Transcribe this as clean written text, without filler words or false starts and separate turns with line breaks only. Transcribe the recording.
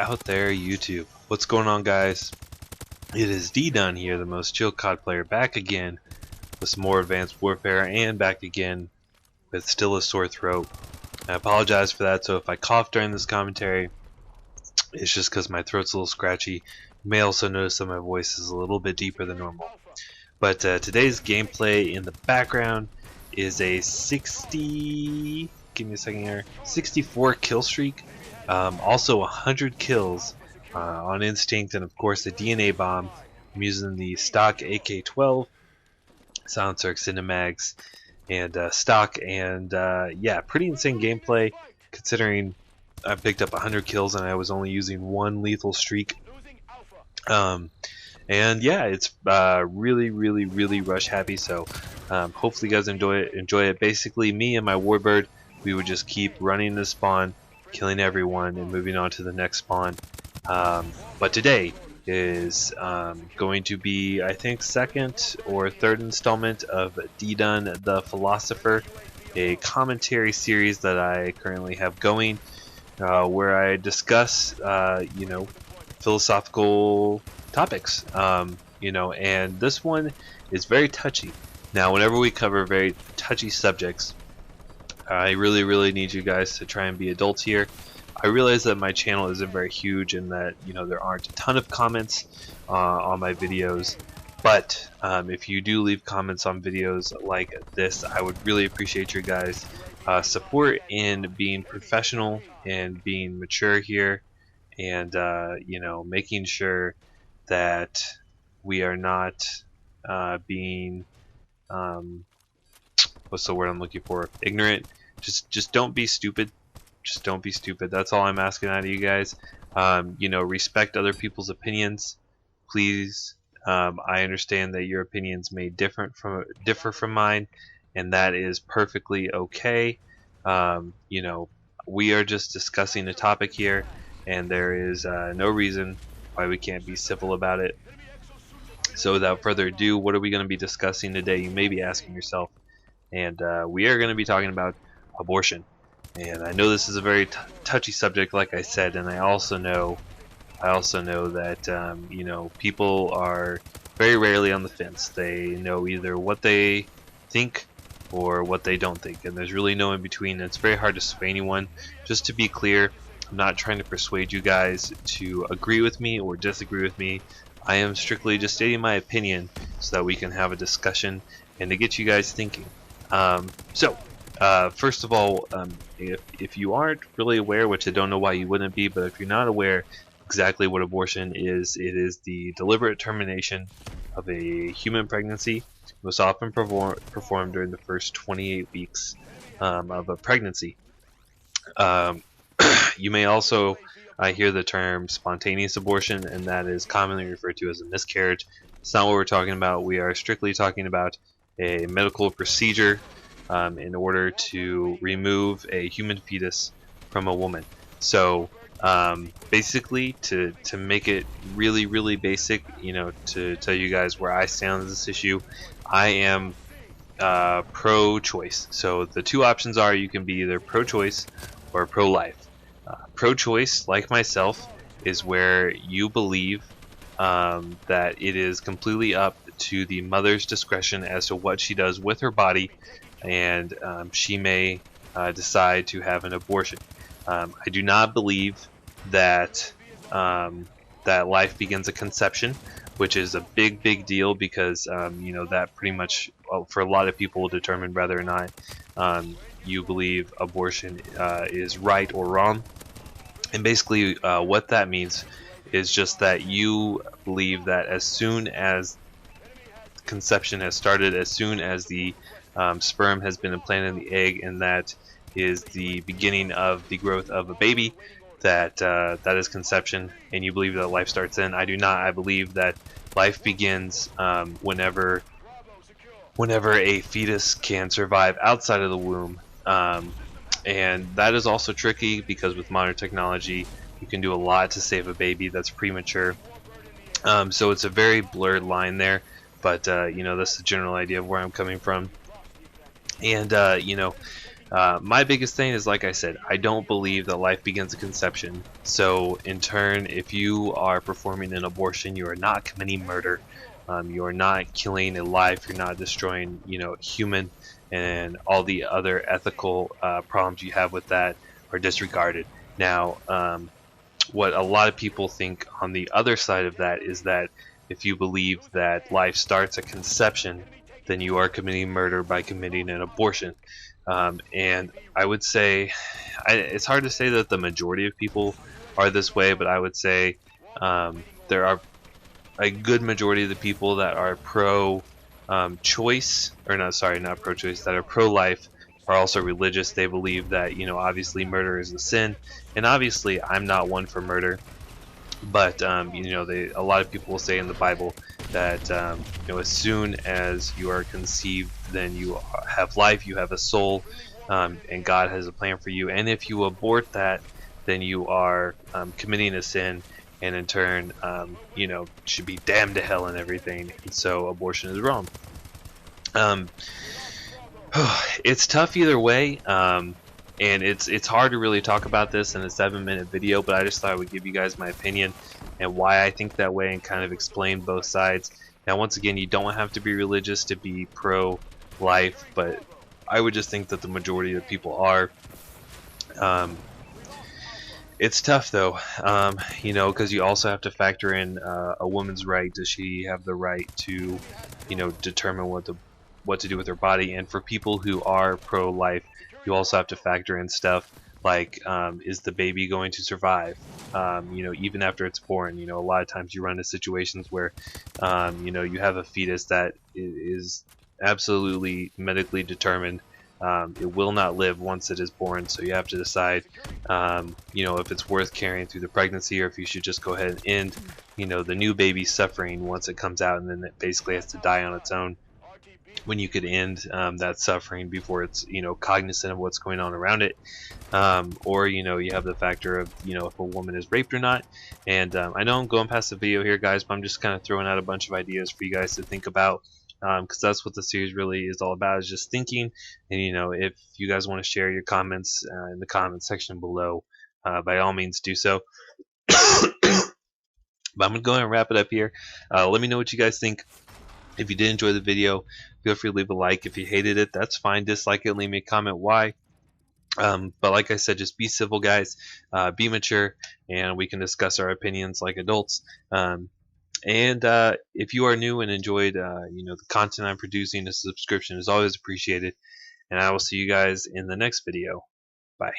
out there, YouTube? What's going on, guys? It is DDunn here, the most chill COD player, back again with some more Advanced Warfare, and back again with still a sore throat. I apologize for that, so if I cough during this commentary, it's just because my throat's a little scratchy. You may also notice that my voice is a little bit deeper than normal. But today's gameplay in the background is a 64 kill streak. Also 100 kills on instinct, and of course the DNA bomb. I'm using the stock AK12, silencer, extended mags, and stock, and yeah, pretty insane gameplay considering I picked up 100 kills and I was only using one lethal streak. And yeah, it's really rush happy. So hopefully you guys enjoy it. Basically, me and my warbird, we would just keep running the spawn, killing everyone, and moving on to the next spawn. But today is going to be, I think, second or third installment of DDunn the Philosopher, a commentary series that I currently have going, where I discuss, philosophical topics, and this one is very touchy. Now, whenever we cover very touchy subjects, I really need you guys to try and be adults here. I realize that my channel isn't very huge and that there aren't a ton of comments on my videos, but if you do leave comments on videos like this, I would really appreciate your guys' support in being professional and being mature here, and making sure that we are not being what's the word I'm looking for? Ignorant. Just don't be stupid. Just don't be stupid. That's all I'm asking out of you guys. Respect other people's opinions, please. I understand that your opinions may differ from mine, and that is perfectly okay. We are just discussing a topic here, and there is no reason why we can't be civil about it. So without further ado, what are we going to be discussing today? You may be asking yourself. And we are going to be talking about abortion. And I know this is a very touchy subject, like I said, and I also know that people are very rarely on the fence. They know either what they think or what they don't think, and there's really no in between. It's very hard to sway anyone. Just to be clear, I'm not trying to persuade you guys to agree with me or disagree with me. I am strictly just stating my opinion so that we can have a discussion and to get you guys thinking. First of all, if you aren't really aware, which I don't know why you wouldn't be, but if you're not aware exactly what abortion is, it is the deliberate termination of a human pregnancy, most often performed during the first 28 weeks of a pregnancy. You may also hear the term spontaneous abortion, and that is commonly referred to as a miscarriage. It's not what we're talking about. We are strictly talking about a medical procedure in order to remove a human fetus from a woman. So basically, to make it really basic, to tell you guys where I stand on this issue, I am pro-choice. So the two options are you can be either pro-choice or pro-life. Pro-choice, like myself, is where you believe that it is completely up to the mother's discretion as to what she does with her body, and she may decide to have an abortion. I do not believe that that life begins at conception, which is a big deal because that pretty much, for a lot of people, will determine whether or not you believe abortion is right or wrong. And basically what that means is just that you believe that as soon as conception has started, as soon as the sperm has been implanted in the egg, and that is the beginning of the growth of a baby, that is conception, and you believe that life starts then. I do not. I believe that life begins whenever a fetus can survive outside of the womb. And that is also tricky because with modern technology you can do a lot to save a baby that's premature. So it's a very blurred line there, but that's the general idea of where I'm coming from. And My biggest thing is, like I said, I don't believe that life begins at conception. So, in turn, if you are performing an abortion, you are not committing murder. You are not killing a life. You're not destroying, human, and all the other ethical problems you have with that are disregarded. Now, what a lot of people think on the other side of that is that if you believe that life starts at conception, then you are committing murder by committing an abortion. And I would say, it's hard to say that the majority of people are this way, but I would say there are a good majority of the people that are pro choice, or not, sorry, not pro choice, that are pro life, are also religious. They believe that, obviously murder is a sin, and obviously I'm not one for murder, but a lot of people will say in the Bible that as soon as you are conceived, then you have life, you have a soul, and God has a plan for you. And if you abort that, then you are committing a sin, and in turn, should be damned to hell and everything. And so abortion is wrong. Um, it's tough either way. And it's hard to really talk about this in a 7-minute video, but I just thought I would give you guys my opinion and why I think that way, and kind of explain both sides. Now, once again, you don't have to be religious to be pro-life, but I would just think that the majority of the people are. It's tough though, because you also have to factor in a woman's right. Does she have the right to, determine what to do with her body? And for people who are pro-life, you also have to factor in stuff like, is the baby going to survive? Even after it's born, a lot of times you run into situations where, you have a fetus that is absolutely medically determined. It will not live once it is born, so you have to decide, if it's worth carrying through the pregnancy, or if you should just go ahead and end, the new baby's suffering once it comes out, and then it basically has to die on its own, when you could end that suffering before it's cognizant of what's going on around it. Or you have the factor of if a woman is raped or not. And I know I'm going past the video here, guys, but I'm just kind of throwing out a bunch of ideas for you guys to think about, because that's what the series really is all about, is just thinking. And if you guys want to share your comments in the comment section below, by all means do so. But I'm gonna go ahead and wrap it up here. Let me know what you guys think. If you did enjoy the video, feel free to leave a like. If you hated it, that's fine. Dislike it, leave me a comment why. But like I said, just be civil, guys. Be mature, and we can discuss our opinions like adults. And if you are new and enjoyed, the content I'm producing, a subscription is always appreciated. And I will see you guys in the next video. Bye.